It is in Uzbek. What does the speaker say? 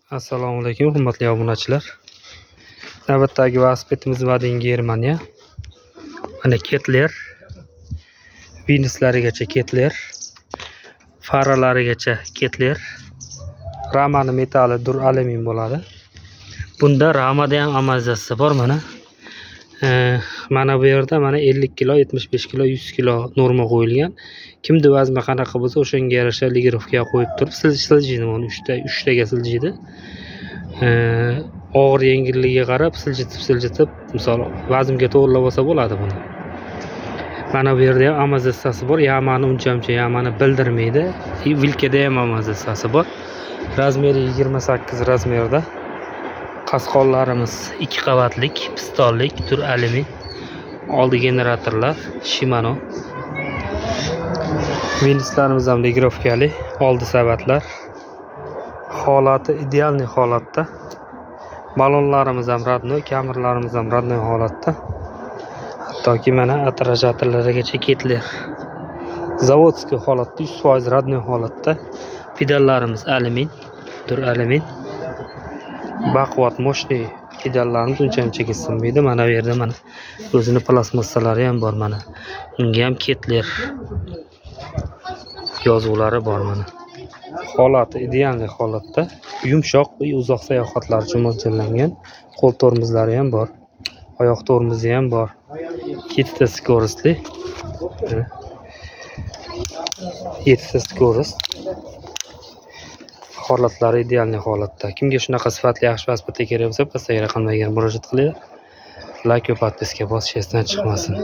Assalomu alaykum, hurmatli obunachilar. Navbatdagi velosipedimiz Vading Germaniya. Mana ketler, Vinuslarigacha ketler, faralarigacha ketler. Ramani metali dur alyumin bo'ladi. Bunda ramada ham amazasi bor mana. Mana bu yerda mana 50 kilo, 75 kilo, 100 kilo norma qo'yilgan. Kimda vazni qanaqa bo'lsa, o'shanga yarasha ligirovkaga qo'yib turib, siljiydi uni 3 taga siljiydi. Og'ir yengilligiga qarab siljitib, misol vazmga to'g'rilab olsa bo'ladi buni. Mana bu yerda ham amazasi bor. Yamani uncha yamani bildirmaydi. Vilkada ham amazasi bor. Razmeri 28 razmerda. Qasqonlarimiz 2 qavatlik, pistonlik, tur alyumin. Oldi generatorlar Shimano. Venuslarimiz ham ligirovkali, oldi savatlar. Holati idealniy holatda. Balonlarimiz ham radnoy, kamerlarimiz ham radnoy holatda. Hattoki mana atrajatorlarigacha ketlar. Zavodskiy holatda, 100% radnoy holatda. Pedallarimiz alyumin, tur alyumin. Baquvvat moshniy pedallarimiz uncha sinmaydi. Mana bu yerda mana o'zini plastmassalari ham bor mana. Unga ham ketlar yozuvlari bor mana. Holati idealniy holatda. Yumshoq va uzoq sayohatlar uchun mo'ljallangan. Qo'l tormozlari ham bor. Oyoq tormozi ham bor. 7 ta skorostli. 7 ta skorost. Holatlari idealniy holatda. Kimga shunaqa sifatli yaxshi velosiped kerak bo'lsa, pastdagi raqamlarga murojaat qilinglar. Like va podpiska bosish esdan chiqmasin.